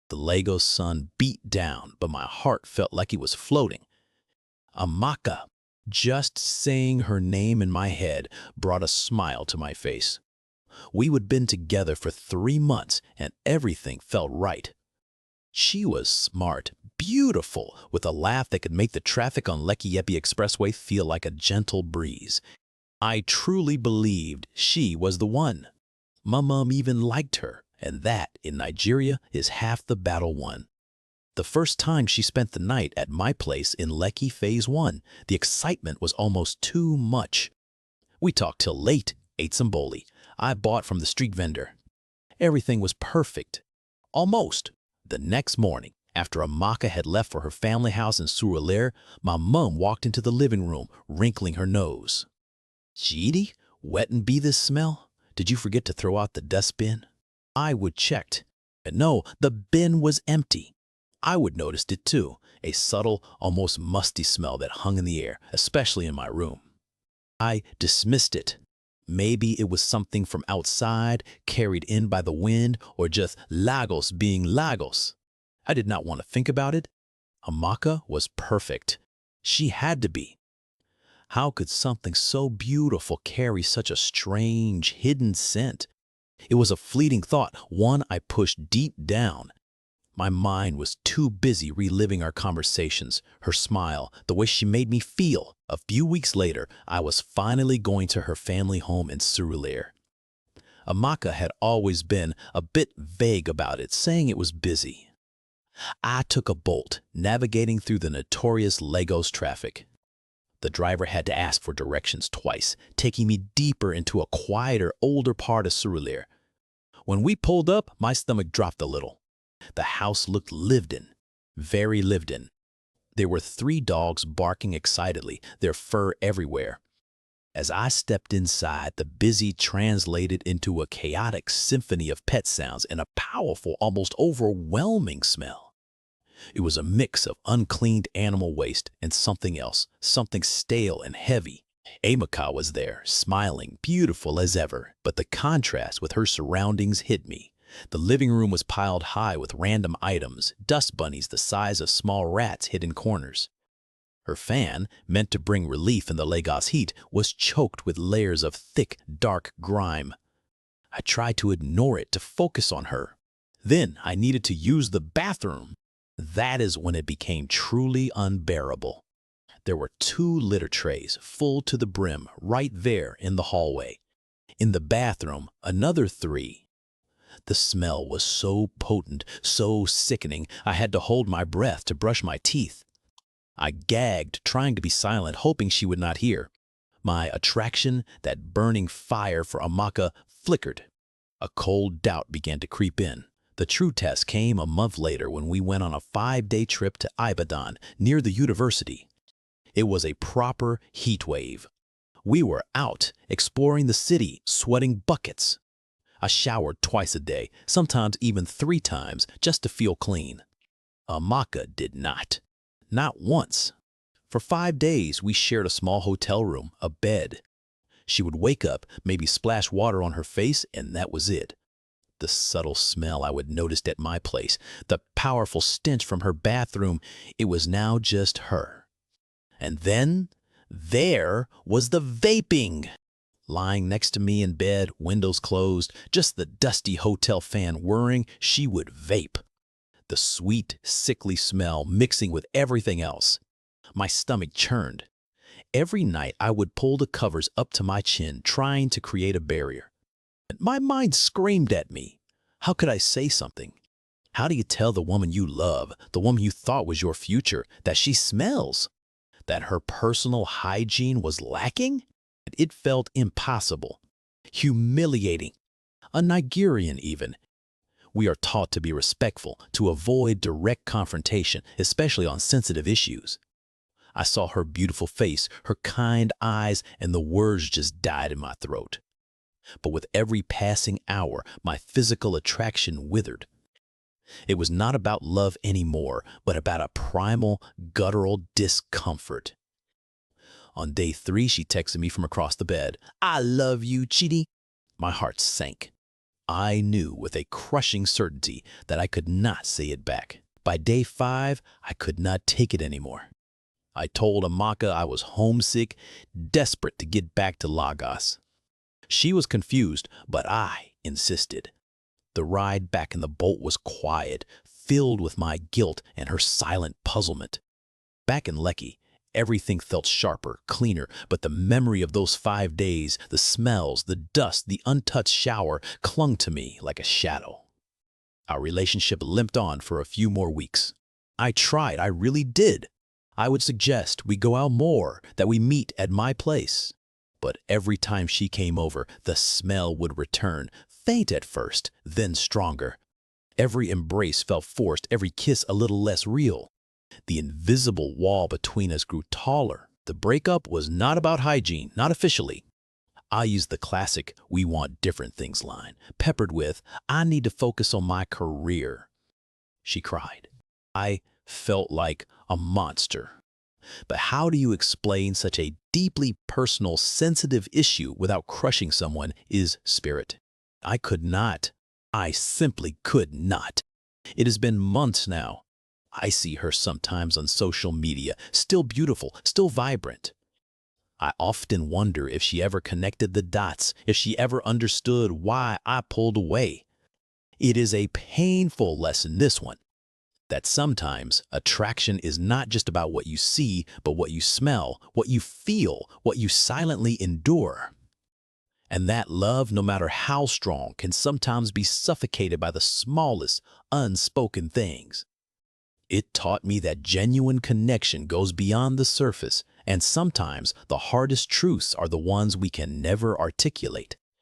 The Lagos sun beat down, but my heart felt like it was floating. Amaka, just saying her name in my head brought a smile to my face. We had been together for 3 months and everything felt right. She was smart, beautiful, with a laugh that could make the traffic on Lekki Yepi Expressway feel like a gentle breeze. I truly believed she was the one. My mom even liked her, and that, in Nigeria, is half the battle won. The first time she spent the night at my place in Lekki Phase 1, the excitement was almost too much. We talked till late, ate some boli I bought from the street vendor. Everything was perfect. Almost. The next morning, after Amaka had left for her family house in Surulere, my mum walked into the living room, wrinkling her nose. Chidi, wouldn't be this smell? Did you forget to throw out the dustbin? I would checked. And no, the bin was empty. I would noticed it too, a subtle, almost musty smell that hung in the air, especially in my room. I dismissed it. Maybe it was something from outside, carried in by the wind, or just Lagos being Lagos. I did not want to think about it. Amaka was perfect. She had to be. How could something so beautiful carry such a strange, hidden scent? It was a fleeting thought, one I pushed deep down. My mind was too busy reliving our conversations, her smile, the way she made me feel. A few weeks later, I was finally going to her family home in Surulere. Amaka had always been a bit vague about it, saying it was busy. I took a bolt, navigating through the notorious Lagos traffic. The driver had to ask for directions twice, taking me deeper into a quieter, older part of Surulere. When we pulled up, my stomach dropped a little. The house looked lived in, very lived in. There were 3 dogs barking excitedly, their fur everywhere. As I stepped inside, the busy translated into a chaotic symphony of pet sounds and a powerful, almost overwhelming smell. It was a mix of uncleaned animal waste and something else, something stale and heavy. Amaka was there, smiling, beautiful as ever, but the contrast with her surroundings hit me. The living room was piled high with random items, dust bunnies the size of small rats hid in corners. Her fan, meant to bring relief in the Lagos heat, was choked with layers of thick, dark grime. I tried to ignore it to focus on her. Then I needed to use the bathroom. That is when it became truly unbearable. There were 2 litter trays, full to the brim, right there in the hallway. In the bathroom, another 3. The smell was so potent, so sickening, I had to hold my breath to brush my teeth. I gagged, trying to be silent, hoping she would not hear. My attraction, that burning fire for Amaka, flickered. A cold doubt began to creep in. The true test came a month later when we went on a 5-day trip to Ibadan, near the university. It was a proper heat wave. We were out, exploring the city, sweating buckets. I showered twice a day, sometimes even 3 times, just to feel clean. Amaka did not. Not once. For 5 days, we shared a small hotel room, a bed. She would wake up, maybe splash water on her face, and that was it. The subtle smell I would notice at my place, the powerful stench from her bathroom, it was now just her. And then, there was the vaping. Lying next to me in bed, windows closed, just the dusty hotel fan whirring, she would vape. The sweet, sickly smell mixing with everything else. My stomach churned. Every night I would pull the covers up to my chin, trying to create a barrier. My mind screamed at me. How could I say something? How do you tell the woman you love, the woman you thought was your future, that she smells? That her personal hygiene was lacking? It felt impossible, humiliating, a Nigerian even. We are taught to be respectful, to avoid direct confrontation, especially on sensitive issues. I saw her beautiful face, her kind eyes, and the words just died in my throat. But with every passing hour, my physical attraction withered. It was not about love anymore, but about a primal, guttural discomfort. On day 3, she texted me from across the bed. "I love you, Chidi." My heart sank. I knew with a crushing certainty that I could not say it back. By day 5, I could not take it anymore. I told Amaka I was homesick, desperate to get back to Lagos. She was confused, but I insisted. The ride back in the boat was quiet, filled with my guilt and her silent puzzlement. Back in Lekki, everything felt sharper, cleaner, but the memory of those 5 days, the smells, the dust, the untouched shower, clung to me like a shadow. Our relationship limped on for a few more weeks. I tried, I really did. I would suggest we go out more, that we meet at my place. But every time she came over, the smell would return, faint at first, then stronger. Every embrace felt forced, every kiss a little less real. The invisible wall between us grew taller. The breakup was not about hygiene, not officially. I used the classic "we want different things" line, peppered with "I need to focus on my career." She cried. I felt like a monster. But how do you explain such a deeply personal, sensitive issue without crushing someone is spirit? I could not. I simply could not. It has been months now. I see her sometimes on social media, still beautiful, still vibrant. I often wonder if she ever connected the dots, if she ever understood why I pulled away. It is a painful lesson, this one, that sometimes attraction is not just about what you see, but what you smell, what you feel, what you silently endure. And that love, no matter how strong, can sometimes be suffocated by the smallest, unspoken things. It taught me that genuine connection goes beyond the surface, and sometimes the hardest truths are the ones we can never articulate.